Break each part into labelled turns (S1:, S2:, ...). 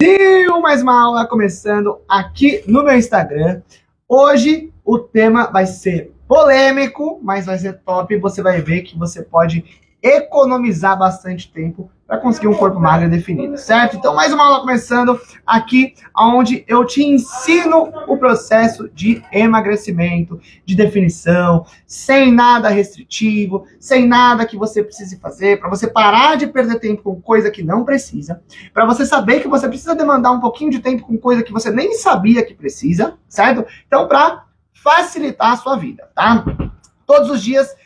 S1: Mais uma aula começando aqui no meu Instagram. Hoje o tema vai ser polêmico, mas vai ser top. Você vai ver que você pode economizar bastante tempo para conseguir um corpo magro definido, certo? Então, mais uma aula começando aqui, onde eu te ensino o processo de emagrecimento, de definição, sem nada restritivo, sem nada que você precise fazer, para você parar de perder tempo com coisa que não precisa, para você saber que você precisa demandar um pouquinho de tempo com coisa que você nem sabia que precisa, certo? Então, para facilitar a sua vida, tá? Todos os dias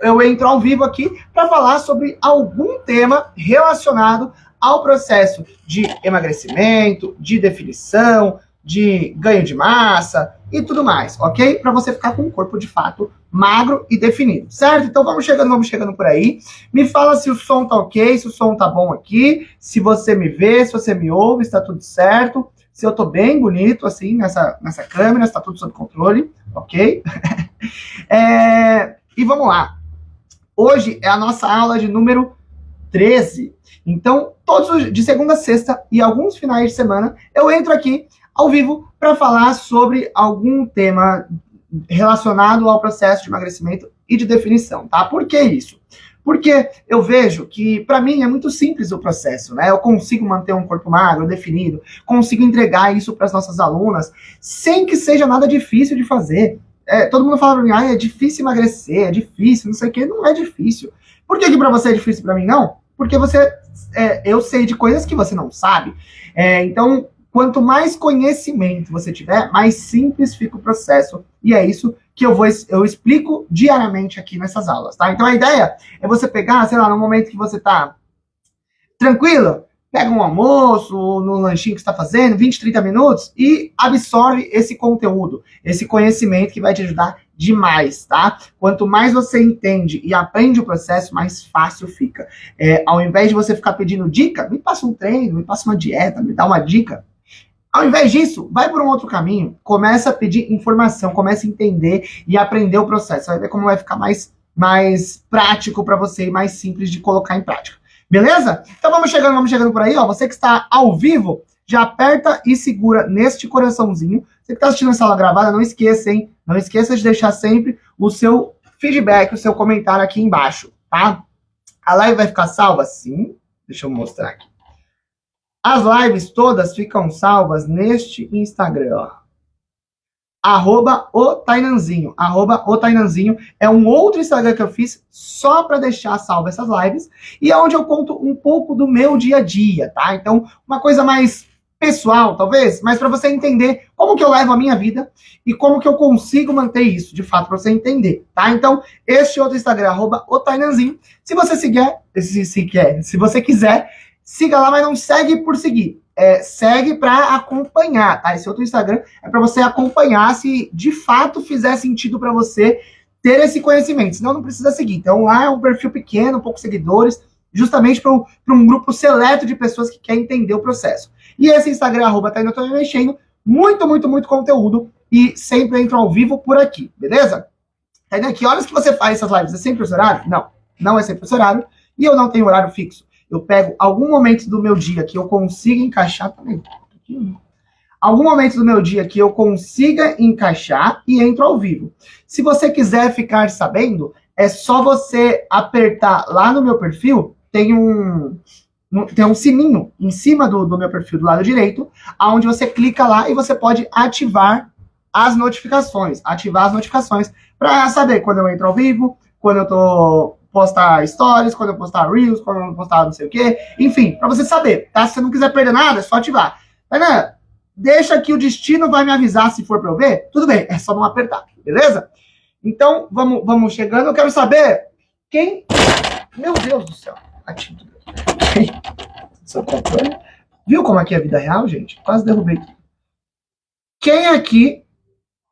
S1: eu entro ao vivo aqui para falar sobre algum tema relacionado ao processo de emagrecimento, de definição, de ganho de massa e tudo mais, ok? Para você ficar com um corpo de fato magro e definido, certo? Então vamos chegando por aí. Me fala se o som tá ok, se o som tá bom aqui, se você me vê, se você me ouve, se tá tudo certo, se eu tô bem bonito assim nessa câmera, se tá tudo sob controle, ok? E vamos lá. Hoje é a nossa aula de número 13. Então, de segunda a sexta e alguns finais de semana, eu entro aqui ao vivo para falar sobre algum tema relacionado ao processo de emagrecimento e de definição, tá? Por que isso? Porque eu vejo que, para mim, é muito simples o processo, né? Eu consigo manter um corpo magro, definido, consigo entregar isso para as nossas alunas, sem que seja nada difícil de fazer. Todo mundo fala pra mim, é difícil emagrecer, é difícil, não sei o que, não é difícil. Por que pra você é difícil, pra mim não? Porque eu sei de coisas que você não sabe. Então, quanto mais conhecimento você tiver, mais simples fica o processo. E é isso que eu explico diariamente aqui nessas aulas, tá? Então a ideia é você pegar, sei lá, no momento que você tá tranquilo, pega um almoço, no lanchinho que você está fazendo, 20, 30 minutos, e absorve esse conteúdo, esse conhecimento que vai te ajudar demais, tá? Quanto mais você entende e aprende o processo, mais fácil fica. Ao invés de você ficar pedindo dica, me passa um treino, me passa uma dieta, me dá uma dica. Ao invés disso, vai por um outro caminho, começa a pedir informação, começa a entender e aprender o processo. Você vai ver como vai ficar mais prático para você e mais simples de colocar em prática. Beleza? Então vamos chegando por aí, ó. Você que está ao vivo, já aperta e segura neste coraçãozinho. Você que está assistindo essa aula gravada, não esqueça, hein? Não esqueça de deixar sempre o seu feedback, o seu comentário aqui embaixo, tá? A live vai ficar salva? Sim. Deixa eu mostrar aqui. As lives todas ficam salvas neste Instagram, ó. @otainanzinho. @otainanzinho é um outro Instagram que eu fiz só para deixar salvo essas lives e é onde eu conto um pouco do meu dia a dia, tá? Então, uma coisa mais pessoal, talvez, mas para você entender como que eu levo a minha vida e como que eu consigo manter isso, de fato, para você entender, tá? Então, este outro Instagram, @otainanzinho. Se você se você quiser, siga lá, mas não segue por seguir. Segue para acompanhar, tá? Esse outro Instagram é para você acompanhar se de fato fizer sentido para você ter esse conhecimento. Senão não precisa seguir. Então lá é um perfil pequeno, poucos seguidores, justamente para um grupo seleto de pessoas que querem entender o processo. E esse Instagram, @tainanmexendo, muito conteúdo e sempre entro ao vivo por aqui, beleza? Taina, que horas que você faz essas lives? É sempre esse horário? Não, não é sempre esse horário. E eu não tenho horário fixo. Eu pego algum momento do meu dia que eu consiga encaixar também. Algum momento do meu dia que eu consiga encaixar e entro ao vivo. Se você quiser ficar sabendo, é só você apertar lá no meu perfil, tem um sininho em cima do meu perfil do lado direito, onde você clica lá e você pode ativar as notificações. Ativar as notificações para saber quando eu entro ao vivo, quando eu tô postar stories, quando eu postar reels, quando eu postar não sei o quê. Enfim, para você saber, tá? Se você não quiser perder nada, é só ativar. Ana, deixa que o destino vai me avisar se for para eu ver. Tudo bem, é só não apertar, beleza? Então, vamos chegando. Eu quero saber quem... Meu Deus do céu. Viu como aqui é a vida real, gente? Quase derrubei. Quem aqui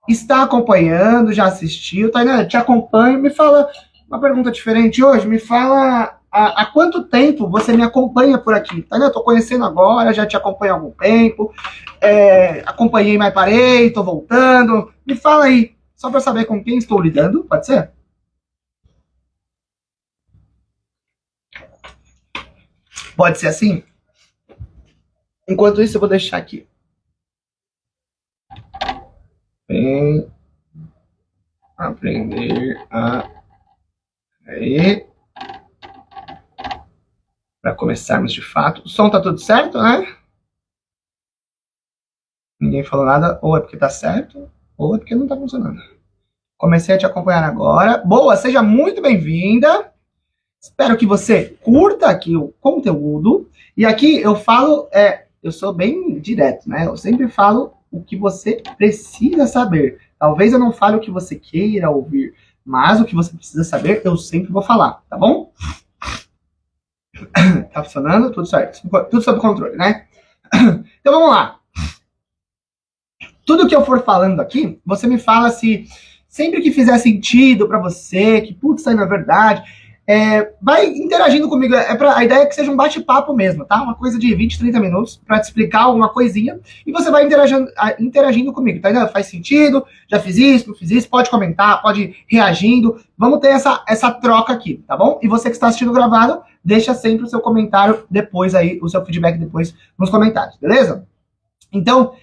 S1: está acompanhando, já assistiu? Tainá, te acompanho. Me fala uma pergunta diferente hoje. Me fala há quanto tempo você me acompanha por aqui? Tainá, eu tô conhecendo agora, já te acompanho há algum tempo. Acompanhei, mas parei, tô voltando. Me fala aí, só para saber com quem estou lidando, pode ser? Pode ser assim? Enquanto isso, eu vou deixar aqui. Bem, aprender a... Aí. Para começarmos de fato. O som tá tudo certo, né? Ninguém falou nada, ou é porque tá certo, ou é porque não tá funcionando. Comecei a te acompanhar agora. Boa, seja muito bem-vinda. Espero que você curta aqui o conteúdo. E aqui eu falo, eu sou bem direto, né? Eu sempre falo o que você precisa saber. Talvez eu não fale o que você queira ouvir, mas o que você precisa saber, eu sempre vou falar, tá bom? Tá funcionando? Tudo certo. Tudo sob controle, né? Então vamos lá. Tudo que eu for falando aqui, você me fala se sempre que fizer sentido para você, que putz, isso aí não é verdade, vai interagindo comigo. A ideia é que seja um bate-papo mesmo, tá? Uma coisa de 20, 30 minutos para te explicar alguma coisinha e você vai interagindo comigo, tá entendendo? Faz sentido? Já fiz isso, não fiz isso? Pode comentar, pode ir reagindo. Vamos ter essa troca aqui, tá bom? E você que está assistindo gravado, deixa sempre o seu comentário depois aí, o seu feedback depois nos comentários, beleza? Então,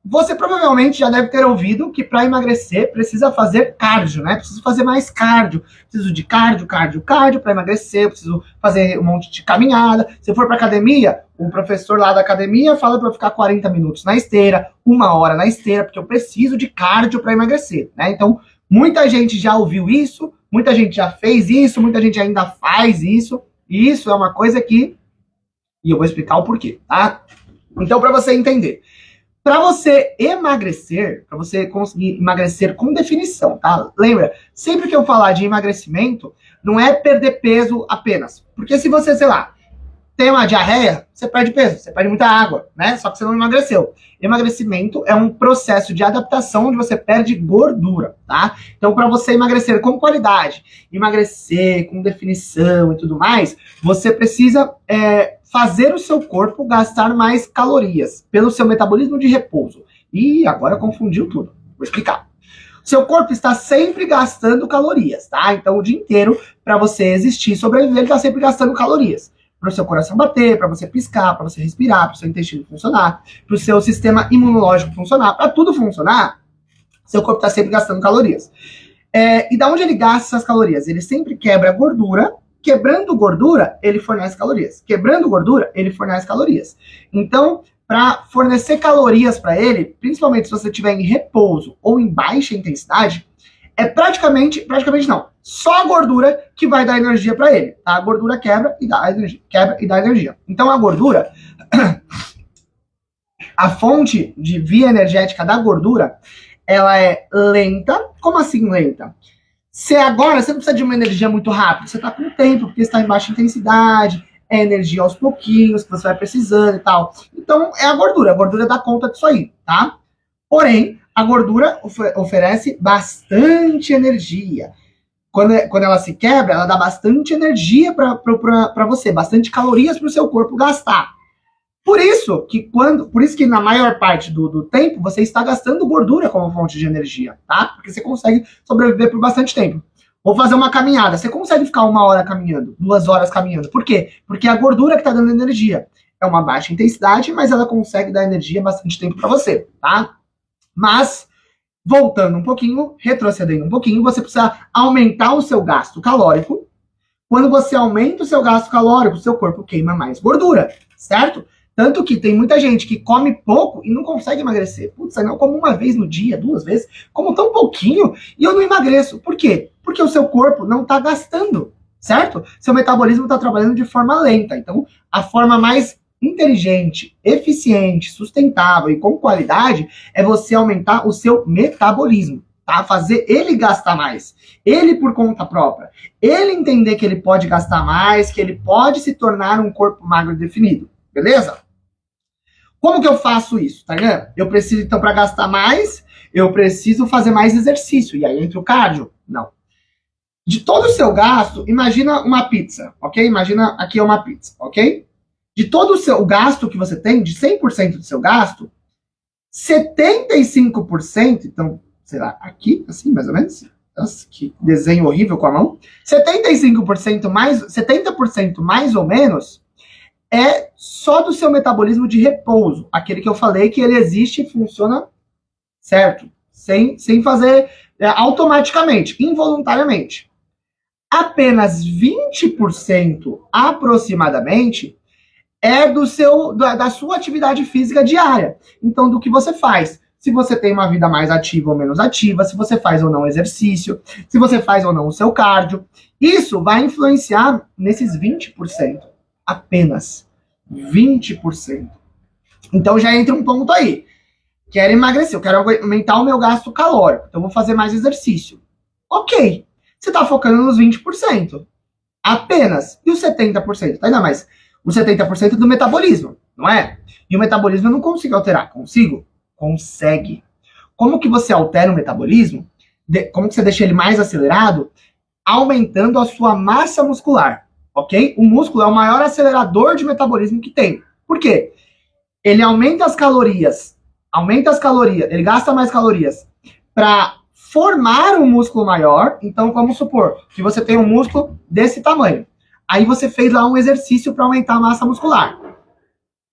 S1: você provavelmente já deve ter ouvido que para emagrecer precisa fazer cardio, né? Preciso fazer mais cardio. Preciso de cardio para emagrecer. Eu preciso fazer um monte de caminhada. Se eu for para academia, o professor lá da academia fala para eu ficar 40 minutos na esteira, 1 hora na esteira, porque eu preciso de cardio para emagrecer, né? Então, muita gente já ouviu isso, muita gente já fez isso, muita gente ainda faz isso. E isso é uma coisa que... E eu vou explicar o porquê, tá? Então, para você entender... Para você emagrecer, para você conseguir emagrecer com definição, tá? Lembra, sempre que eu falar de emagrecimento, não é perder peso apenas. Porque se você, sei lá, tem uma diarreia, você perde peso, você perde muita água, né? Só que você não emagreceu. Emagrecimento é um processo de adaptação onde você perde gordura, tá? Então, para você emagrecer com qualidade, emagrecer com definição e tudo mais, você precisa fazer o seu corpo gastar mais calorias pelo seu metabolismo de repouso. E agora confundiu tudo. Vou explicar. Seu corpo está sempre gastando calorias, tá? Então, o dia inteiro, para você existir e sobreviver, ele está sempre gastando calorias. Para o seu coração bater, para você piscar, para você respirar, para o seu intestino funcionar, para o seu sistema imunológico funcionar, para tudo funcionar, seu corpo está sempre gastando calorias. E da onde ele gasta essas calorias? Ele sempre quebra gordura. Quebrando gordura, ele fornece calorias. Quebrando gordura, ele fornece calorias. Então, para fornecer calorias para ele, principalmente se você estiver em repouso ou em baixa intensidade, é praticamente não, só a gordura que vai dar energia para ele. Tá? A gordura quebra e dá energia. Então, a gordura, a fonte de via energética da gordura, ela é lenta. Como assim lenta? Agora você não precisa de uma energia muito rápida, você está com tempo, porque está em baixa intensidade, é energia aos pouquinhos, que você vai precisando e tal. Então, é a gordura dá conta disso aí, tá? Porém, a gordura oferece bastante energia. Quando ela se quebra, ela dá bastante energia para você, bastante calorias para o seu corpo gastar. Por isso que na maior parte do tempo você está gastando gordura como fonte de energia, tá? Porque você consegue sobreviver por bastante tempo. Vou fazer uma caminhada. Você consegue ficar 1 hora caminhando, 2 horas caminhando. Por quê? Porque a gordura que está dando energia é uma baixa intensidade, mas ela consegue dar energia bastante tempo para você, tá? Mas, voltando um pouquinho, retrocedendo um pouquinho, você precisa aumentar o seu gasto calórico. Quando você aumenta o seu gasto calórico, o seu corpo queima mais gordura, certo? Tanto que tem muita gente que come pouco e não consegue emagrecer. Putz, eu como 1 vez no dia, 2 vezes, como tão pouquinho e eu não emagreço. Por quê? Porque o seu corpo não está gastando, certo? Seu metabolismo está trabalhando de forma lenta. Então, a forma mais inteligente, eficiente, sustentável e com qualidade é você aumentar o seu metabolismo, tá? Fazer ele gastar mais. Ele por conta própria. Ele entender que ele pode gastar mais, que ele pode se tornar um corpo magro definido. Beleza? Como que eu faço isso, tá vendo? Eu preciso, então, para gastar mais, eu preciso fazer mais exercício. E aí entra o cardio? Não. De todo o seu gasto, imagina uma pizza, ok? Imagina aqui uma pizza, ok? De todo o seu gasto que você tem, de 100% do seu gasto, 75%, então, sei lá, aqui, assim, mais ou menos, nossa, que desenho horrível com a mão, 75% mais, 70% mais ou menos, é só do seu metabolismo de repouso, aquele que eu falei que ele existe e funciona certo, sem fazer automaticamente, involuntariamente. Apenas 20% aproximadamente é da sua atividade física diária. Então, do que você faz. Se você tem uma vida mais ativa ou menos ativa, se você faz ou não exercício, se você faz ou não o seu cardio. Isso vai influenciar nesses 20%. Apenas 20%. Então já entra um ponto aí. Quero emagrecer, eu quero aumentar o meu gasto calórico, então vou fazer mais exercício. Ok, você está focando nos 20%. Apenas. E os 70%? Ainda mais. Os 70% do metabolismo, não é? E o metabolismo eu não consigo alterar. Consigo? Consegue. Como que você altera o metabolismo? Como que você deixa ele mais acelerado? Aumentando a sua massa muscular, ok? O músculo é o maior acelerador de metabolismo que tem. Por quê? Ele aumenta as calorias, ele gasta mais calorias para formar um músculo maior. Então, vamos supor que você tem um músculo desse tamanho. Aí você fez lá um exercício para aumentar a massa muscular.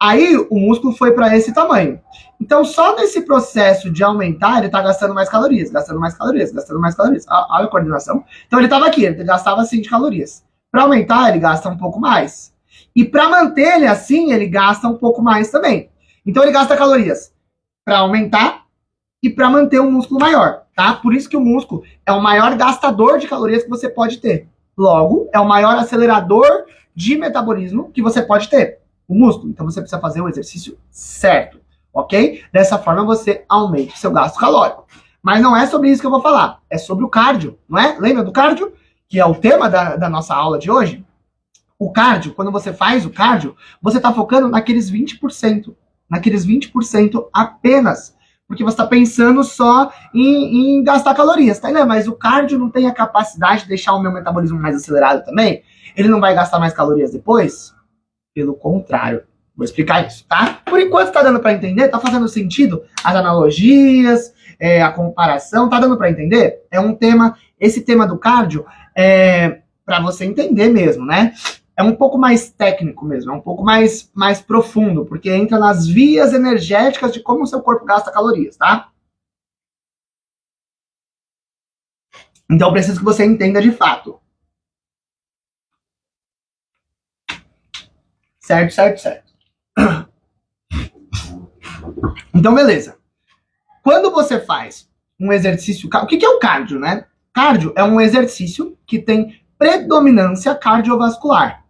S1: Aí o músculo foi para esse tamanho. Então, só nesse processo de aumentar, ele está gastando mais calorias, gastando mais calorias, gastando mais calorias. Olha a coordenação. Então, ele estava aqui, ele gastava assim de calorias. Para aumentar, ele gasta um pouco mais. E para manter ele assim, ele gasta um pouco mais também. Então, ele gasta calorias para aumentar e para manter um músculo maior, tá? Por isso que o músculo é o maior gastador de calorias que você pode ter. Logo, é o maior acelerador de metabolismo que você pode ter, o músculo. Então, você precisa fazer o exercício certo, ok? Dessa forma, você aumenta o seu gasto calórico. Mas não é sobre isso que eu vou falar. É sobre o cardio, não é? Lembra do cardio? Que é o tema da nossa aula de hoje? O cardio, quando você faz o cardio, você está focando naqueles 20%. Naqueles 20% apenas. Porque você está pensando só em gastar calorias, tá? Mas o cardio não tem a capacidade de deixar o meu metabolismo mais acelerado também? Ele não vai gastar mais calorias depois? Pelo contrário. Vou explicar isso, tá? Por enquanto tá dando para entender? Tá fazendo sentido as analogias, a comparação? Tá dando para entender? É um tema, esse tema do cardio é para você entender mesmo, né? É um pouco mais técnico mesmo, é um pouco mais profundo, porque entra nas vias energéticas de como o seu corpo gasta calorias, tá? Então, eu preciso que você entenda de fato. Certo. Então, beleza. Quando você faz um exercício... O que é o cardio, né? Cardio é um exercício que tem predominância cardiovascular.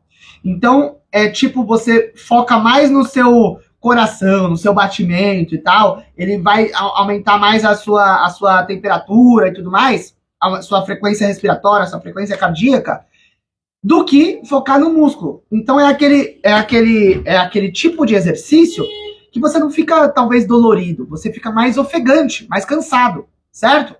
S1: Então, é tipo, você foca mais no seu coração, no seu batimento e tal, ele vai aumentar mais a sua temperatura e tudo mais, a sua frequência respiratória, a sua frequência cardíaca, do que focar no músculo. Então, é aquele tipo de exercício que você não fica, talvez, dolorido, você fica mais ofegante, mais cansado, certo?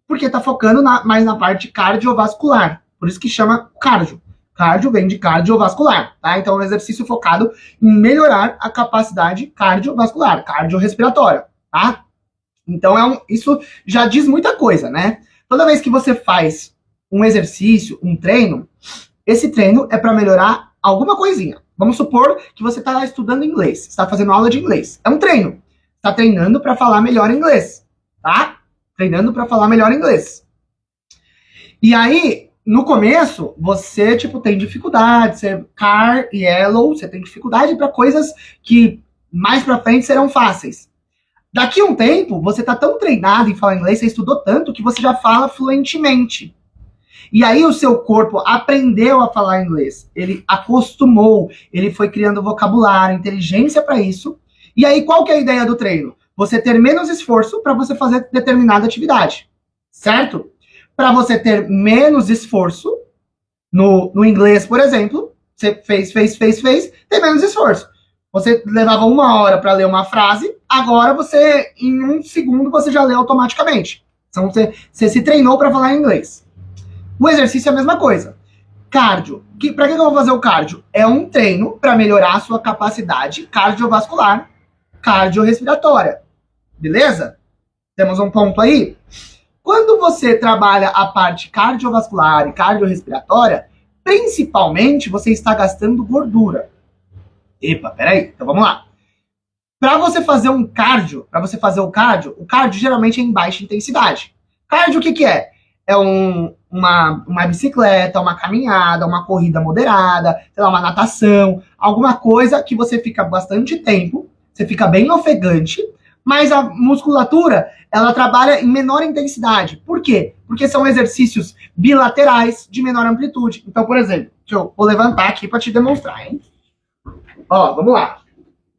S1: Porque tá focando mais na parte cardiovascular, por isso que chama cardio. Cardio vem de cardiovascular, tá? Então é um exercício focado em melhorar a capacidade cardiovascular, cardiorrespiratória, tá? Então isso já diz muita coisa, né? Toda vez que você faz um exercício, um treino, esse treino é para melhorar alguma coisinha. Vamos supor que você está estudando inglês, está fazendo aula de inglês. É um treino. Está treinando para falar melhor inglês, tá? Treinando para falar melhor inglês. E aí, no começo, você, tem dificuldade, você car e yellow, você tem dificuldade para coisas que mais para frente serão fáceis. Daqui a um tempo, você tá tão treinado em falar inglês, você estudou tanto que você já fala fluentemente. E aí o seu corpo aprendeu a falar inglês, ele acostumou, ele foi criando vocabulário, inteligência para isso. E aí qual que é a ideia do treino? Você ter menos esforço para você fazer determinada atividade, certo? Para você ter menos esforço, no inglês, por exemplo, você fez, tem menos esforço. Você levava 1 hora para ler uma frase, agora você, em 1 segundo, você já lê automaticamente. Então você se treinou para falar inglês. O exercício é a mesma coisa. Cardio. Para que eu vou fazer o cardio? É um treino para melhorar a sua capacidade cardiovascular, cardiorrespiratória. Beleza? Temos um ponto aí? Quando você trabalha a parte cardiovascular e cardiorrespiratória, principalmente você está gastando gordura. Epa, peraí. Então vamos lá. Para você fazer um cardio, o cardio geralmente é em baixa intensidade. Cardio o que que é? É uma bicicleta, uma caminhada, uma corrida moderada, sei lá, uma natação, alguma coisa que você fica bastante tempo, você fica bem ofegante, mas a musculatura, ela trabalha em menor intensidade. Por quê? Porque são exercícios bilaterais de menor amplitude. Então, por exemplo, vou levantar aqui para te demonstrar, hein? Ó, vamos lá.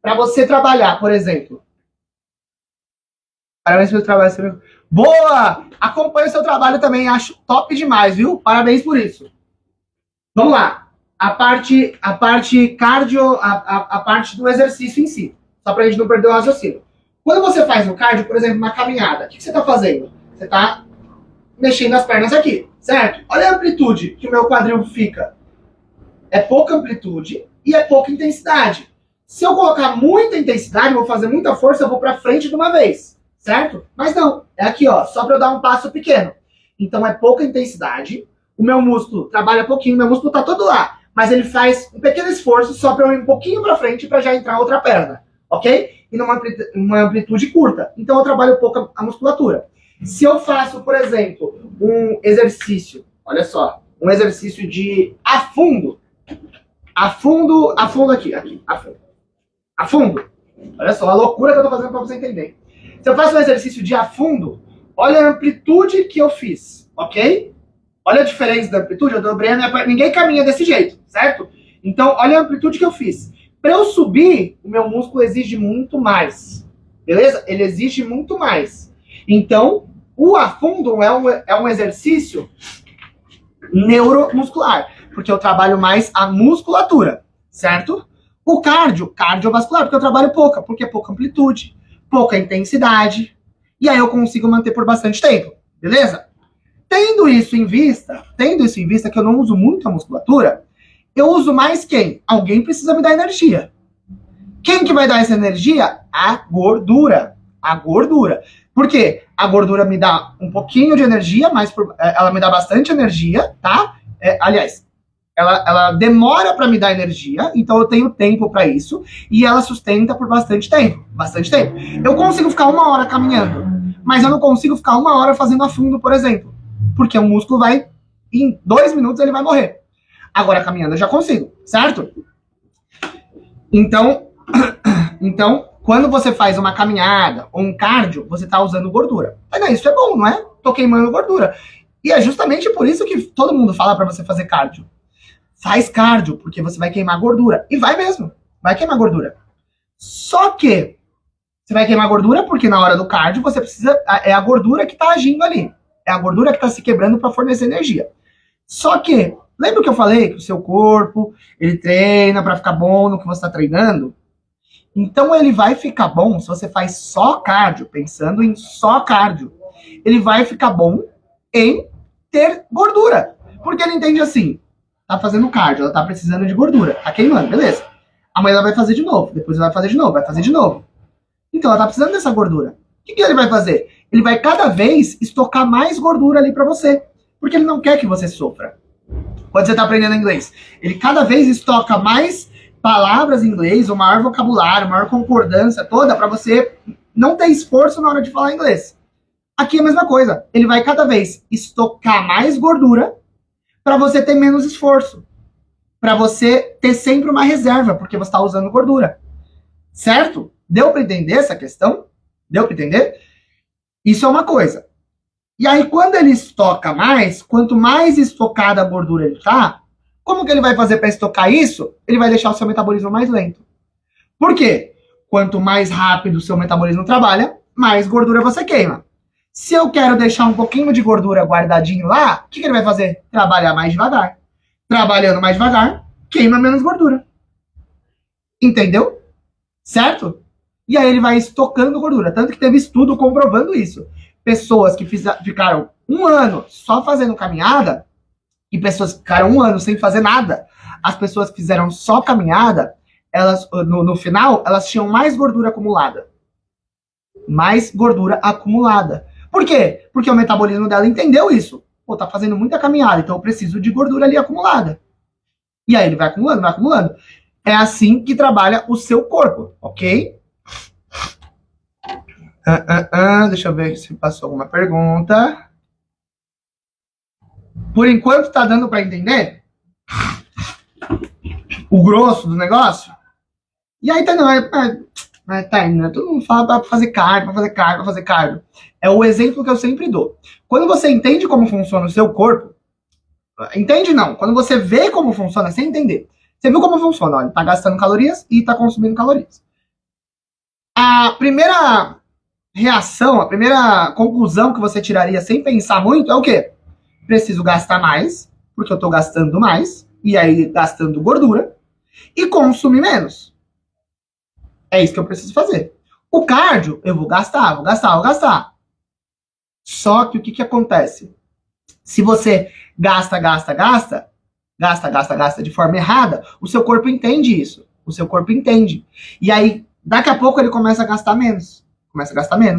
S1: Para você trabalhar, por exemplo. Parabéns pelo trabalho. Boa! Acompanhe o seu trabalho também, acho top demais, viu? Parabéns por isso. Vamos lá. A parte cardio, a parte do exercício em si. Só pra gente não perder o raciocínio. Quando você faz o cardio, por exemplo, uma caminhada, o que você tá fazendo? Você tá mexendo as pernas aqui, certo? Olha a amplitude que o meu quadril fica. É pouca amplitude e é pouca intensidade. Se eu colocar muita intensidade, vou fazer muita força, eu vou para frente de uma vez, certo? Mas não, é aqui, ó, só para eu dar um passo pequeno. Então é pouca intensidade, o meu músculo trabalha pouquinho, meu músculo tá todo lá, mas ele faz um pequeno esforço só para eu ir um pouquinho para frente para já entrar outra perna, ok? E numa amplitude curta. Então eu trabalho pouco a musculatura. Se eu faço, por exemplo, um exercício, olha só, um exercício de afundo aqui, afundo. Olha só, a loucura que eu tô fazendo para você entender. Se eu faço um exercício de afundo, olha a amplitude que eu fiz, ok? Olha a diferença da amplitude, eu dobrei a minha perna. Ninguém caminha desse jeito, certo? Então, olha a amplitude que eu fiz. Para eu subir, o meu músculo exige muito mais, beleza? Ele exige muito mais. Então, o afundo é um exercício neuromuscular, porque eu trabalho mais a musculatura, certo? O cardiovascular, porque eu trabalho pouca, porque é pouca amplitude, pouca intensidade, e aí eu consigo manter por bastante tempo, beleza? Tendo isso em vista que eu não uso muito a musculatura, eu uso mais quem? Alguém precisa me dar energia. Quem que vai dar essa energia? A gordura. A gordura. Por quê? A gordura me dá um pouquinho de energia, mas ela me dá bastante energia, tá? Aliás, ela demora para me dar energia, então eu tenho tempo para isso, e ela sustenta por bastante tempo. Bastante tempo. Eu consigo ficar 1 hora caminhando, mas eu não consigo ficar 1 hora fazendo afundo, por exemplo. Porque o músculo vai, em 2 minutos ele vai morrer. Agora caminhando eu já consigo, certo? Então, quando você faz uma caminhada ou um cardio, você tá usando gordura. Isso é bom, não é? Tô queimando gordura. E é justamente por isso que todo mundo fala para você fazer cardio. Faz cardio, porque você vai queimar gordura. E vai mesmo, vai queimar gordura. Só que você vai queimar gordura porque na hora do cardio você precisa... É a gordura que tá agindo ali. É a gordura que tá se quebrando para fornecer energia. Só que, lembra que eu falei que o seu corpo, ele treina para ficar bom no que você tá treinando? Então ele vai ficar bom se você faz só cardio, pensando em só cardio. Ele vai ficar bom em ter gordura. Porque ele entende assim, tá fazendo cardio, ela tá precisando de gordura, tá queimando, beleza. Amanhã ela vai fazer de novo, depois ela vai fazer de novo, vai fazer de novo. Então ela tá precisando dessa gordura. O que ele vai fazer? Ele vai cada vez estocar mais gordura ali pra você. Porque ele não quer que você sofra. Quando você tá aprendendo inglês, ele cada vez estoca mais palavras em inglês, o maior vocabulário, maior concordância toda para você não ter esforço na hora de falar inglês. Aqui é a mesma coisa. Ele vai cada vez estocar mais gordura para você ter menos esforço. Para você ter sempre uma reserva, porque você está usando gordura. Certo? Deu para entender essa questão? Deu para entender? Isso é uma coisa. E aí, quando ele estoca mais, quanto mais estocada a gordura ele tá, como que ele vai fazer para estocar isso? Ele vai deixar o seu metabolismo mais lento. Por quê? Quanto mais rápido o seu metabolismo trabalha, mais gordura você queima. Se eu quero deixar um pouquinho de gordura guardadinho lá, o que ele vai fazer? Trabalhar mais devagar. Trabalhando mais devagar, queima menos gordura. Entendeu? Certo? E aí ele vai estocando gordura. Tanto que teve estudo comprovando isso. Pessoas que ficaram 1 ano só fazendo caminhada, e pessoas que ficaram 1 ano sem fazer nada. As pessoas que fizeram só caminhada, elas no final, elas tinham mais gordura acumulada. Mais gordura acumulada. Por quê? Porque o metabolismo dela entendeu isso. Pô, tá fazendo muita caminhada, então eu preciso de gordura ali acumulada. E aí ele vai acumulando, vai acumulando. É assim que trabalha o seu corpo, ok? Deixa eu ver se passou alguma pergunta. Por enquanto tá dando para entender o grosso do negócio? E aí tá, não, tá, né? Todo mundo fala pra fazer cardio, pra fazer cardio, pra fazer cardio. É o exemplo que eu sempre dou. Quando você entende como funciona o seu corpo, entende não, quando você vê como funciona, sem entender. Você viu como funciona, ó, ele tá gastando calorias e tá consumindo calorias. A primeira reação, a primeira conclusão que você tiraria sem pensar muito é o quê? Preciso gastar mais, porque eu tô gastando mais, e aí gastando gordura, e consumir menos. É isso que eu preciso fazer. O cardio, eu vou gastar, vou gastar, vou gastar. Só que o que acontece? Se você gasta de forma errada, o seu corpo entende isso. O seu corpo entende. E aí, daqui a pouco, ele começa a gastar menos.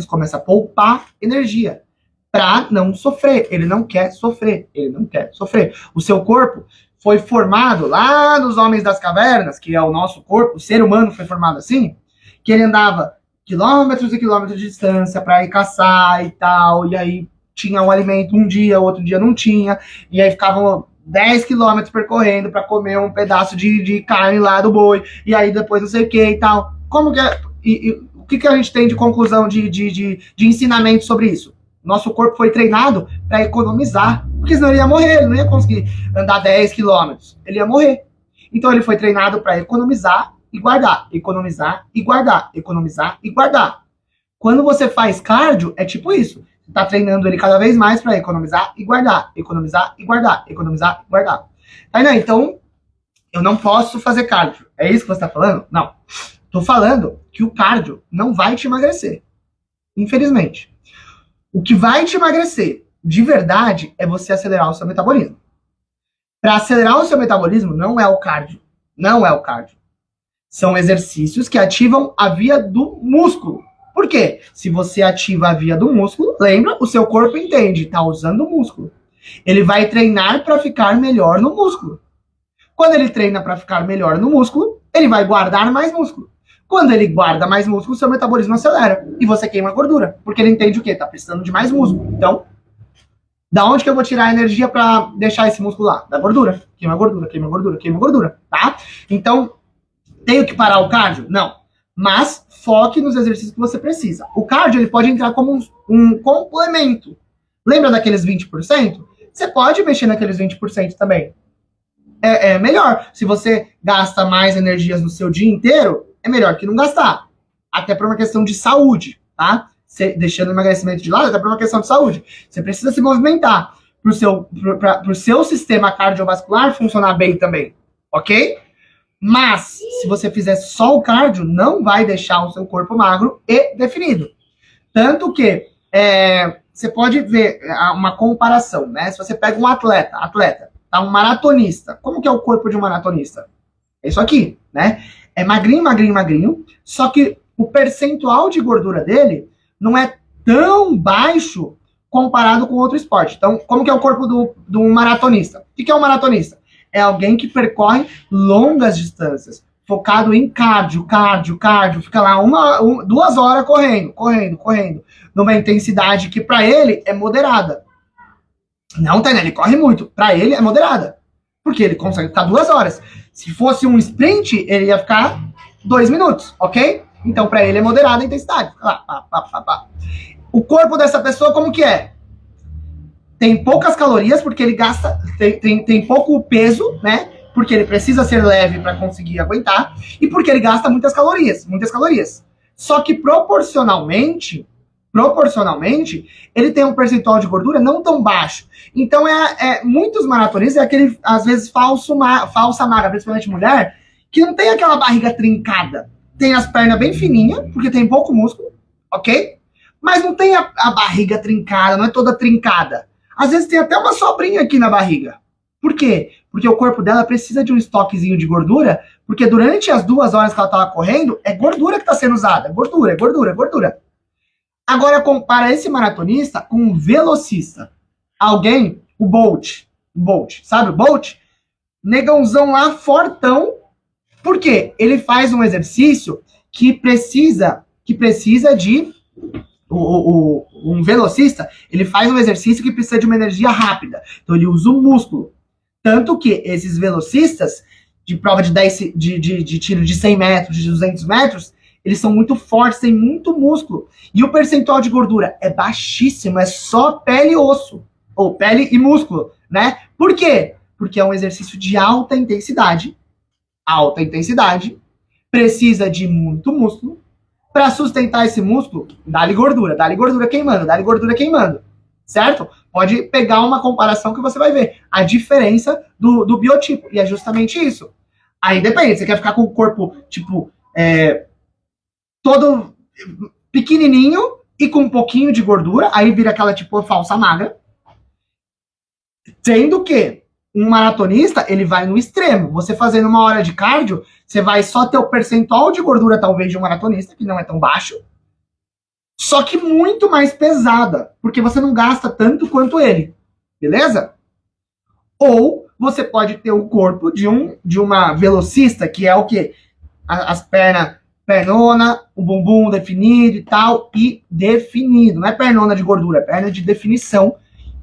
S1: Começa a poupar energia para não sofrer. Ele não quer sofrer. O seu corpo foi formado lá nos homens das cavernas, que é o nosso corpo, o ser humano foi formado assim, que ele andava quilômetros e quilômetros de distância para ir caçar e tal, e aí tinha um alimento um dia, outro dia não tinha, e aí ficavam 10 quilômetros percorrendo para comer um pedaço de carne lá do boi, e aí depois não sei o que e tal. Como que é? O que a gente tem de conclusão de ensinamento sobre isso? Nosso corpo foi treinado para economizar, porque senão ele ia morrer, ele não ia conseguir andar 10 quilômetros, ele ia morrer. Então ele foi treinado para economizar e guardar, economizar e guardar, economizar e guardar. Quando você faz cardio, é tipo isso. Você está treinando ele cada vez mais para economizar e guardar, economizar e guardar, economizar e guardar. Aí, então, eu não posso fazer cardio. É isso que você está falando? Não. Estou falando que o cardio não vai te emagrecer. Infelizmente. O que vai te emagrecer, de verdade, é você acelerar o seu metabolismo. Para acelerar o seu metabolismo, não é o cardio. Não é o cardio. São exercícios que ativam a via do músculo. Por quê? Se você ativa a via do músculo, lembra? O seu corpo entende, está usando o músculo. Ele vai treinar para ficar melhor no músculo. Quando ele treina para ficar melhor no músculo, ele vai guardar mais músculo. Quando ele guarda mais músculo, seu metabolismo acelera. E você queima gordura. Porque ele entende o quê? Tá precisando de mais músculo. Então, da onde que eu vou tirar a energia para deixar esse músculo lá? Da gordura. Queima gordura, queima gordura, queima gordura. Tá? Então, tenho que parar o cardio? Não. Mas foque nos exercícios que você precisa. O cardio ele pode entrar como um complemento. Lembra daqueles 20%? Você pode mexer naqueles 20% também. É melhor. Se você gasta mais energias no seu dia inteiro, é melhor que não gastar. Até por uma questão de saúde, tá? Deixando o emagrecimento de lado, até por uma questão de saúde. Você precisa se movimentar pro seu sistema cardiovascular funcionar bem também, ok? Mas, se você fizer só o cardio, não vai deixar o seu corpo magro e definido. Tanto que você pode ver uma comparação, né? Se você pega um atleta, tá? Um maratonista. Como que é o corpo de um maratonista? É isso aqui, né? É magrinho, magrinho, magrinho. Só que o percentual de gordura dele não é tão baixo comparado com outro esporte. Então, como que é o corpo do maratonista? O que é um maratonista? É alguém que percorre longas distâncias, focado em cardio, fica lá 2 horas correndo, numa intensidade que para ele é moderada. Não, Tainá, ele corre muito, para ele é moderada, porque ele consegue ficar 2 horas. Se fosse um sprint, ele ia ficar 2 minutos, ok? Então para ele é moderada a intensidade. Fica lá, pá. O corpo dessa pessoa como que é? Tem poucas calorias, porque ele gasta, tem pouco peso, né? Porque ele precisa ser leve para conseguir aguentar, e porque ele gasta muitas calorias. Só que proporcionalmente, ele tem um percentual de gordura não tão baixo. Então, muitos maratonistas é aquele, às vezes, falsa magra, principalmente mulher, que não tem aquela barriga trincada. Tem as pernas bem fininhas, porque tem pouco músculo, ok? Mas não tem a barriga trincada, não é toda trincada. Às vezes tem até uma sobrinha aqui na barriga. Por quê? Porque o corpo dela precisa de um estoquezinho de gordura, porque durante as 2 horas que ela estava correndo, é gordura que está sendo usada. Gordura. Agora, compara esse maratonista com um velocista. Alguém, o Bolt, sabe o Bolt? Negãozão lá, fortão, Por quê? Ele faz um exercício que precisa de um velocista, ele faz um exercício que precisa de uma energia rápida. Então ele usa o músculo. Tanto que esses velocistas de prova de tiro de 100 metros, de 200 metros, eles são muito fortes, têm muito músculo. E o percentual de gordura é baixíssimo, é só pele e osso. Ou pele e músculo, né? Por quê? Porque é um exercício de alta intensidade. Alta intensidade. Precisa de muito músculo. Para sustentar esse músculo, dá-lhe gordura queimando, dá-lhe gordura queimando. Certo? Pode pegar uma comparação que você vai ver a diferença do biotipo. E é justamente isso. Aí depende, você quer ficar com o corpo, tipo, todo pequenininho e com um pouquinho de gordura, aí vira aquela, tipo, falsa magra. Sendo que um maratonista, ele vai no extremo. Você fazendo 1 hora de cardio, você vai só ter o percentual de gordura, talvez, de um maratonista, que não é tão baixo, só que muito mais pesada, porque você não gasta tanto quanto ele, beleza? Ou você pode ter o corpo de uma velocista, que é o quê? As pernas, pernona, o bumbum definido e tal, e definido. Não é pernona de gordura, é perna de definição.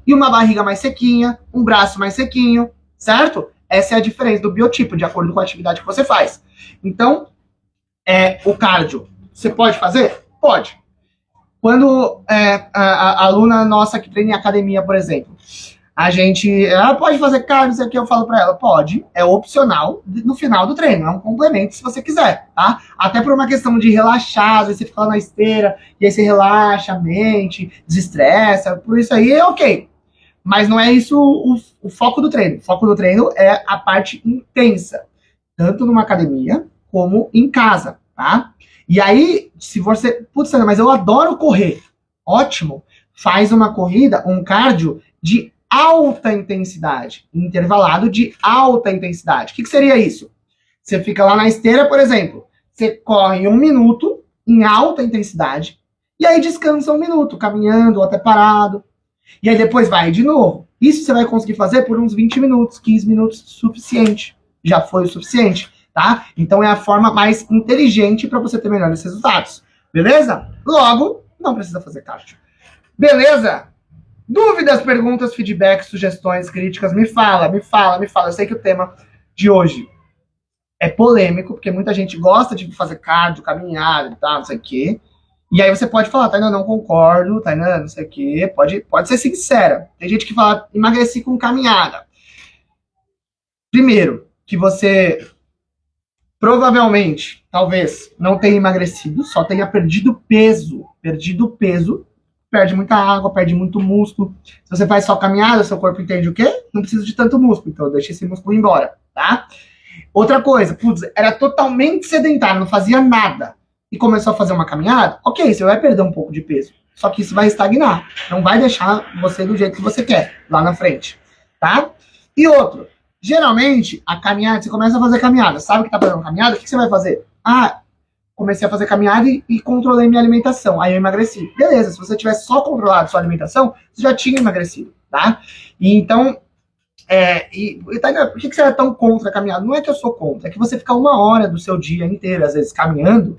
S1: E uma barriga mais sequinha, um braço mais sequinho, certo? Essa é a diferença do biotipo, de acordo com a atividade que você faz. Então, o cardio, você pode fazer? Pode. Quando a aluna nossa que treina em academia, por exemplo, ela pode fazer cardio, isso aqui eu falo pra ela, pode, é opcional no final do treino, é um complemento se você quiser, tá? Até por uma questão de relaxar, às vezes você fica lá na esteira, e aí você relaxa a mente, desestressa, por isso aí é ok. Mas não é isso o foco do treino. O foco do treino é a parte intensa, tanto numa academia como em casa, tá? E aí, se você... Putz, mas eu adoro correr. Ótimo. Faz uma corrida, um cardio de alta intensidade. Intervalado de alta intensidade. O que seria isso? Você fica lá na esteira, por exemplo. Você corre 1 minuto em alta intensidade. E aí descansa 1 minuto, caminhando ou até parado. E aí depois vai de novo. Isso você vai conseguir fazer por uns 20 minutos, 15 minutos, suficiente. Já foi o suficiente, tá? Então é a forma mais inteligente para você ter melhores resultados. Beleza? Logo, não precisa fazer cardio. Beleza? Dúvidas, perguntas, feedbacks, sugestões, críticas, me fala. Eu sei que o tema de hoje é polêmico, porque muita gente gosta de fazer cardio, caminhada e tal, não sei o quê. E aí você pode falar, Tainá, não concordo, Tainá, não sei o quê. Pode ser sincera. Tem gente que fala, emagreci com caminhada. Primeiro, que você provavelmente, talvez, não tenha emagrecido, só tenha perdido peso. Perde muita água, perde muito músculo. Se você faz só caminhada, seu corpo entende o quê? Não precisa de tanto músculo, então deixa esse músculo embora, tá? Outra coisa, putz, era totalmente sedentário, não fazia nada. E começou a fazer uma caminhada, ok, você vai perder um pouco de peso. Só que isso vai estagnar. Não vai deixar você do jeito que você quer, lá na frente. Tá? E outro, geralmente, a caminhada, você começa a fazer caminhada. Sabe que tá fazendo caminhada? O que você vai fazer? Comecei a fazer caminhada e controlei minha alimentação. Aí eu emagreci. Beleza, se você tivesse só controlado sua alimentação, você já tinha emagrecido, tá? E então, Tainá, por que você é tão contra a caminhada? Não é que eu sou contra, é que você fica 1 hora do seu dia inteiro, às vezes, caminhando.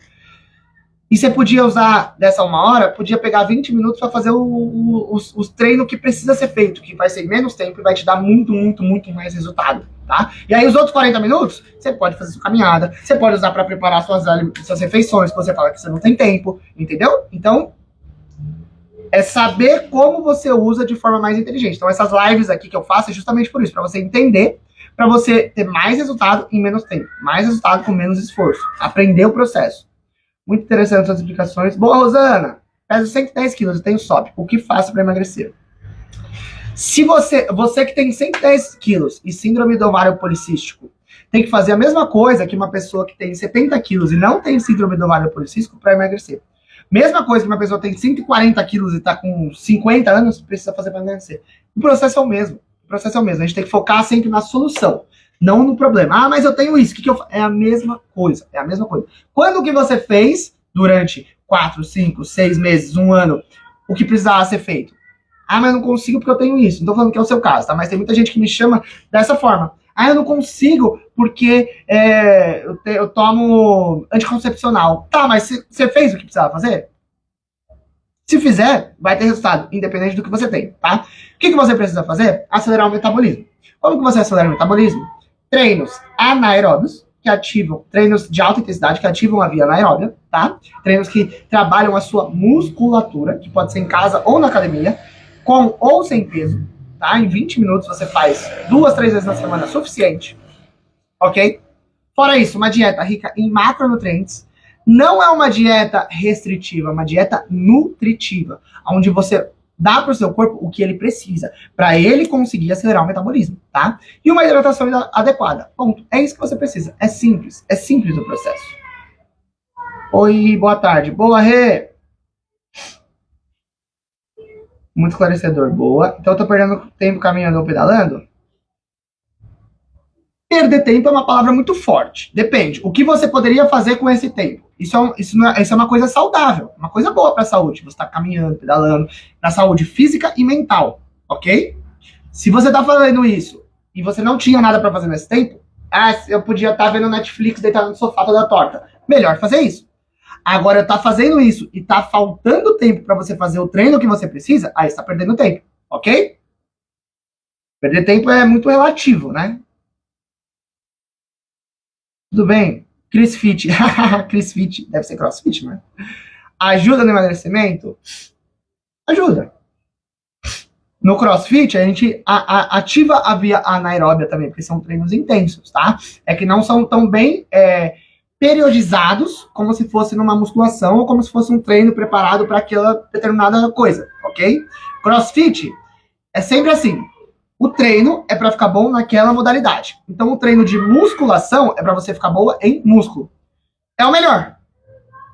S1: E você podia usar dessa 1 hora, podia pegar 20 minutos para fazer os treinos que precisa ser feito, que vai ser menos tempo e vai te dar muito mais resultado, tá? E aí os outros 40 minutos, você pode fazer sua caminhada, você pode usar para preparar suas refeições, que você fala que você não tem tempo, entendeu? Então, é saber como você usa de forma mais inteligente. Então, essas lives aqui que eu faço é justamente por isso, para você entender, para você ter mais resultado em menos tempo, mais resultado com menos esforço, aprender o processo. Muito interessante as explicações. Boa, Rosana. Peso 110 quilos, eu tenho SOP. O que faço para emagrecer? Se você que tem 110 quilos e síndrome do ovário policístico, tem que fazer a mesma coisa que uma pessoa que tem 70 quilos e não tem síndrome do ovário policístico para emagrecer. Mesma coisa que uma pessoa que tem 140 quilos e está com 50 anos precisa fazer para emagrecer. O processo é o mesmo. A gente tem que focar sempre na solução. Não no problema. Mas eu tenho isso. O que eu faço? É a mesma coisa. Quando que você fez, durante 4, 5, 6 meses, 1 ano, o que precisava ser feito? Mas eu não consigo porque eu tenho isso. Não tô falando que é o seu caso, tá? Mas tem muita gente que me chama dessa forma. Ah, eu não consigo porque eu tomo anticoncepcional. Tá, mas você fez o que precisava fazer? Se fizer, vai ter resultado, independente do que você tem, tá? O que você precisa fazer? Acelerar o metabolismo. Como que você acelera o metabolismo? Treinos anaeróbios, que ativam, treinos de alta intensidade, que ativam a via anaeróbia, tá? Treinos que trabalham a sua musculatura, que pode ser em casa ou na academia, com ou sem peso, tá? Em 20 minutos você faz 2, 3 vezes na semana, suficiente, ok? Fora isso, uma dieta rica em macronutrientes. Não é uma dieta restritiva, é uma dieta nutritiva, onde você dá para o seu corpo o que ele precisa, para ele conseguir acelerar o metabolismo, tá? E uma hidratação adequada. Ponto. É isso que você precisa. É simples o processo. Oi, boa tarde. Boa, Rê. Muito esclarecedor. Boa. Então eu tô perdendo tempo caminhando ou pedalando? Perder tempo é uma palavra muito forte. Depende. O que você poderia fazer com esse tempo? Isso é uma coisa saudável, uma coisa boa para a saúde. Você está caminhando, pedalando, para a saúde física e mental, ok? Se você está fazendo isso e você não tinha nada para fazer nesse tempo, eu podia estar vendo Netflix deitado no sofá toda torta. Melhor fazer isso. Agora, eu tá fazendo isso e tá faltando tempo para você fazer o treino que você precisa, aí você tá perdendo tempo, ok? Perder tempo é muito relativo, né? Tudo bem? CrossFit. CrossFit. Deve ser CrossFit, né? Ajuda no emagrecimento? Ajuda. No CrossFit, a gente ativa a via anaeróbia também, porque são treinos intensos, tá? É que não são tão bem periodizados como se fosse numa musculação ou como se fosse um treino preparado para aquela determinada coisa, ok? CrossFit é sempre assim. O treino é para ficar bom naquela modalidade. Então, o treino de musculação é para você ficar boa em músculo. É o melhor.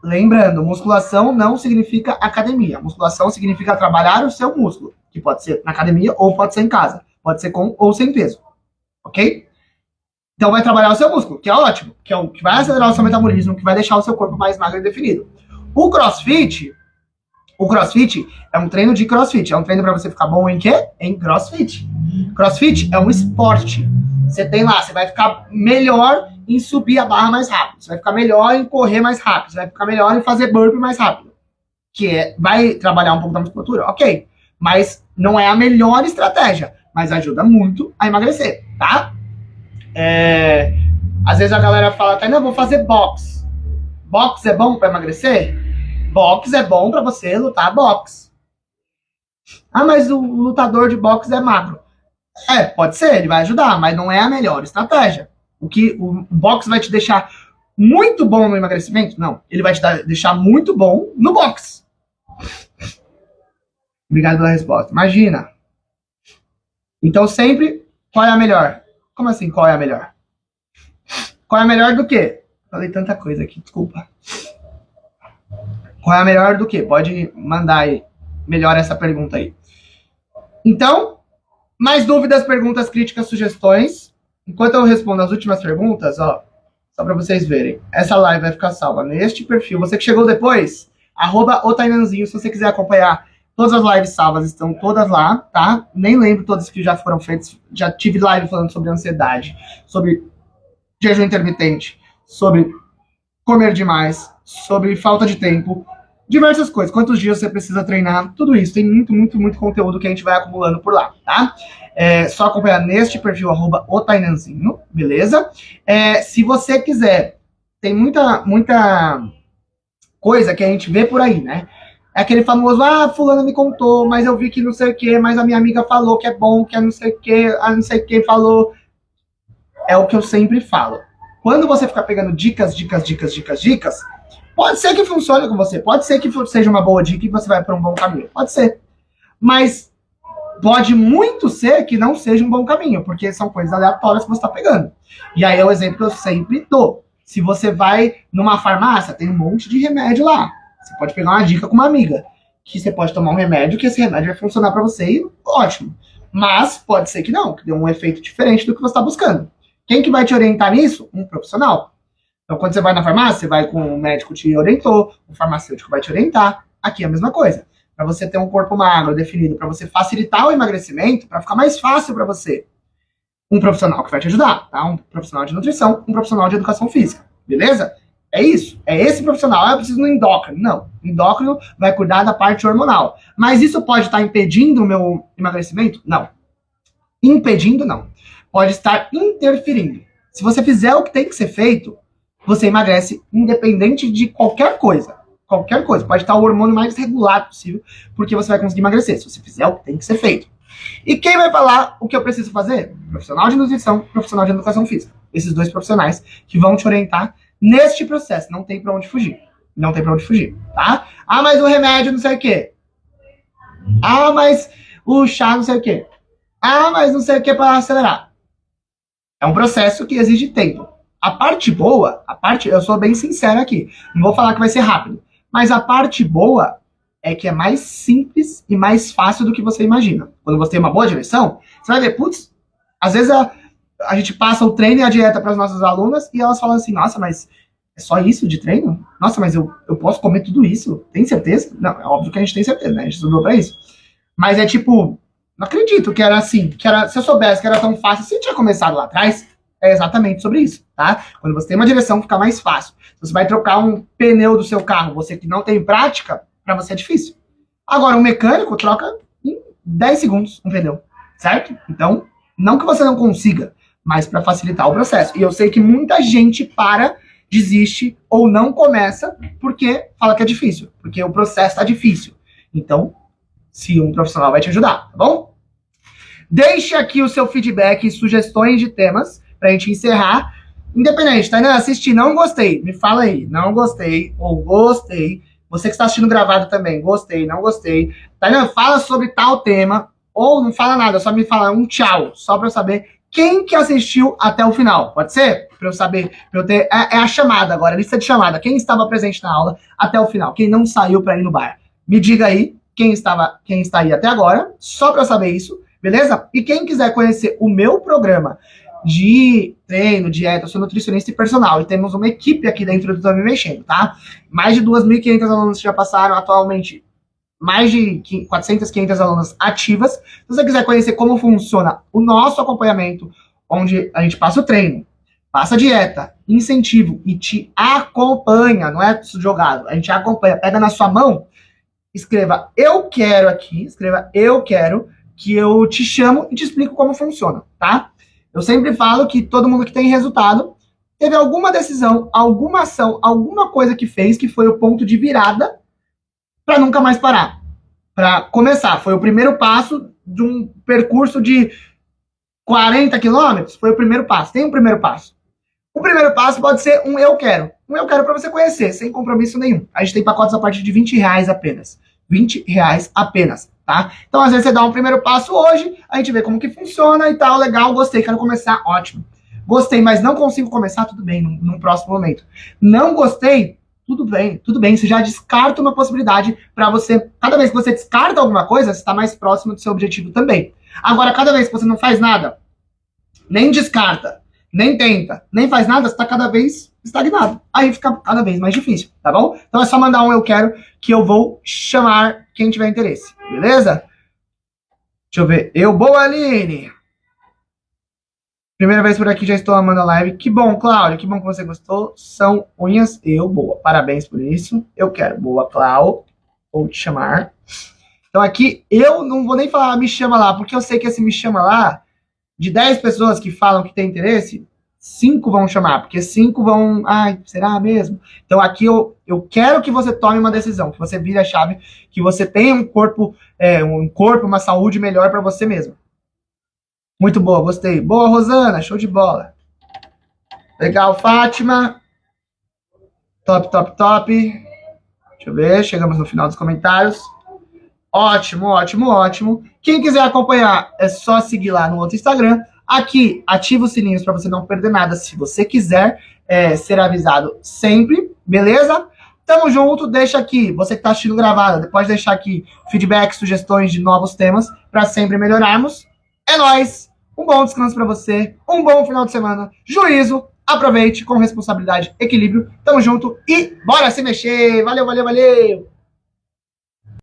S1: Lembrando, musculação não significa academia. Musculação significa trabalhar o seu músculo, que pode ser na academia ou pode ser em casa. Pode ser com ou sem peso. Ok? Então, vai trabalhar o seu músculo, que é ótimo. Que é o que vai acelerar o seu metabolismo, que vai deixar o seu corpo mais magro e definido. O CrossFit é um treino de CrossFit. É um treino para você ficar bom em quê? Em CrossFit. CrossFit é um esporte. Você tem lá, você vai ficar melhor em subir a barra mais rápido. Você vai ficar melhor em correr mais rápido. Você vai ficar melhor em fazer burpee mais rápido. Vai trabalhar um pouco da musculatura? Ok. Mas não é a melhor estratégia. Mas ajuda muito a emagrecer, tá? Às vezes a galera fala até, não, vou fazer boxe. Boxe é bom para emagrecer? Boxe é bom para você lutar boxe. Ah, mas o lutador de boxe é magro. Pode ser, ele vai ajudar, mas não é a melhor estratégia. O boxe vai te deixar muito bom no emagrecimento? Não. Ele vai te deixar muito bom no boxe. Obrigado pela resposta. Imagina. Então sempre, qual é a melhor? Como assim, qual é a melhor? Qual é a melhor do quê? Falei tanta coisa aqui, desculpa. Qual é a melhor do quê? Pode mandar aí. Melhor essa pergunta aí. Então, mais dúvidas, perguntas, críticas, sugestões. Enquanto eu respondo as últimas perguntas, ó, só para vocês verem. Essa live vai ficar salva neste perfil. Você que chegou depois, @otainanzinho, se você quiser acompanhar todas as lives salvas, estão todas lá, tá? Nem lembro todas que já foram feitas. Já tive live falando sobre ansiedade, sobre jejum intermitente, sobre comer demais, sobre falta de tempo, diversas coisas. Quantos dias você precisa treinar, tudo isso. Tem muito, muito, muito conteúdo que a gente vai acumulando por lá, tá? Só acompanhar neste perfil, @otainanzinho, beleza? Se você quiser, tem muita, muita coisa que a gente vê por aí, né? É aquele famoso, fulano me contou, mas eu vi que não sei o que, mas a minha amiga falou que é bom, que é não sei o que, a não sei quem falou. É o que eu sempre falo. Quando você ficar pegando dicas, pode ser que funcione com você, pode ser que seja uma boa dica e você vai para um bom caminho, pode ser. Mas pode muito ser que não seja um bom caminho, porque são coisas aleatórias que você está pegando. E aí é o exemplo que eu sempre dou. Se você vai numa farmácia, tem um monte de remédio lá. Você pode pegar uma dica com uma amiga, que você pode tomar um remédio, que esse remédio vai funcionar para você e ótimo. Mas pode ser que não, que dê um efeito diferente do que você está buscando. Quem que vai te orientar nisso? Um profissional. Então, quando você vai na farmácia, você vai com o médico te orientou, o farmacêutico vai te orientar. Aqui é a mesma coisa. Para você ter um corpo magro, definido, para você facilitar o emagrecimento, para ficar mais fácil para você um profissional que vai te ajudar, tá? Um profissional de nutrição, um profissional de educação física, beleza? É isso, é esse profissional. Eu preciso no endócrino. Não, endócrino vai cuidar da parte hormonal. Mas isso pode estar impedindo o meu emagrecimento? Não. Impedindo, não. Pode estar interferindo. Se você fizer o que tem que ser feito, você emagrece independente de qualquer coisa. Qualquer coisa. Pode estar o hormônio mais regulado possível, porque você vai conseguir emagrecer, se você fizer o que tem que ser feito. E quem vai falar o que eu preciso fazer? Profissional de nutrição, profissional de educação física. Esses dois profissionais que vão te orientar neste processo. Não tem pra onde fugir. Não tem pra onde fugir, tá? Ah, mas o remédio não sei o quê. Ah, mas o chá não sei o quê. Ah, mas não sei o que para acelerar. É um processo que exige tempo. A parte boa, eu sou bem sincero aqui, não vou falar que vai ser rápido, mas a parte boa é que é mais simples e mais fácil do que você imagina. Quando você tem uma boa direção, você vai ver, putz, às vezes a gente passa o treino e a dieta para as nossas alunas e elas falam assim, nossa, mas é só isso de treino? Nossa, mas eu posso comer tudo isso? Tem certeza? Não, é óbvio que a gente tem certeza, né? A gente estudou para isso. Mas é tipo, não acredito que era assim, se eu soubesse que era tão fácil, se eu tinha começado lá atrás, é exatamente sobre isso, tá? Quando você tem uma direção, fica mais fácil. Se você vai trocar um pneu do seu carro, você que não tem prática, pra você é difícil. Agora, um mecânico troca em 10 segundos um pneu, certo? Então, não que você não consiga, mas para facilitar o processo. E eu sei que muita gente desiste ou não começa porque fala que é difícil, porque o processo tá difícil. Então, se um profissional vai te ajudar, tá bom? Deixe aqui o seu feedback e sugestões de temas pra gente encerrar. Independente, tá ainda assistindo, não gostei, me fala aí, não gostei ou gostei. Você que está assistindo gravado também, gostei, não gostei. Tá, fala sobre tal tema, ou não fala nada, só me fala um tchau, só pra eu saber quem que assistiu até o final. Pode ser? Pra eu saber, pra eu ter. É a chamada agora, a lista de chamada. Quem estava presente na aula até o final, quem não saiu pra ir no bar. Me diga aí quem está aí até agora, só pra eu saber isso, beleza? E quem quiser conhecer o meu programa de treino, dieta, eu sou nutricionista e personal, e temos uma equipe aqui dentro do Tô Me Mexendo, tá? Mais de 2.500 alunos já passaram, atualmente mais de 400, 500 alunas ativas. Se você quiser conhecer como funciona o nosso acompanhamento, onde a gente passa o treino, passa a dieta, incentivo e te acompanha, não é jogado, a gente acompanha, pega na sua mão, escreva eu quero aqui, escreva eu quero, que eu te chamo e te explico como funciona, tá? Eu sempre falo que todo mundo que tem resultado teve alguma decisão, alguma ação, alguma coisa que fez que foi o ponto de virada para nunca mais parar. Para começar, foi o primeiro passo de um percurso de 40 quilômetros, foi o primeiro passo. Tem um primeiro passo. O primeiro passo pode ser um eu quero. Um eu quero para você conhecer, sem compromisso nenhum. A gente tem pacotes a partir de R$20 apenas. R$20 apenas, tá? Então, às vezes, você dá um primeiro passo hoje, a gente vê como que funciona e tal, legal, gostei, quero começar, ótimo. Gostei, mas não consigo começar, tudo bem, num próximo momento. Não gostei, tudo bem, você já descarta uma possibilidade para você, cada vez que você descarta alguma coisa, você está mais próximo do seu objetivo também. Agora, cada vez que você não faz nada, nem descarta, nem tenta, nem faz nada, você está cada vez estagnado. Aí fica cada vez mais difícil, tá bom? Então é só mandar um eu quero que eu vou chamar quem tiver interesse, beleza? Deixa eu ver. Boa, Aline! Primeira vez por aqui, já estou amando a live. Que bom, Cláudio, que bom que você gostou. São unhas, boa. Parabéns por isso. Eu quero. Boa, Cláudio. Vou te chamar. Então aqui, eu não vou nem falar me chama lá, porque eu sei que esse me chama lá, de 10 pessoas que falam que tem interesse, 5 vão chamar, porque 5 vão... Ai, será mesmo? Então aqui eu quero que você tome uma decisão, que você vire a chave, que você tenha um corpo, uma saúde melhor para você mesmo. Muito boa, gostei. Boa, Rosana, show de bola. Legal, Fátima. Top, top, top. Deixa eu ver, chegamos no final dos comentários. Ótimo, ótimo, ótimo. Quem quiser acompanhar, é só seguir lá no outro Instagram. Aqui, ativa os sininhos para você não perder nada, se você quiser ser avisado sempre, beleza? Tamo junto, deixa aqui, você que tá assistindo gravado, pode deixar aqui feedback, sugestões de novos temas para sempre melhorarmos. É nóis, um bom descanso para você, um bom final de semana, juízo, aproveite com responsabilidade, equilíbrio, tamo junto e bora se mexer, valeu, valeu, valeu!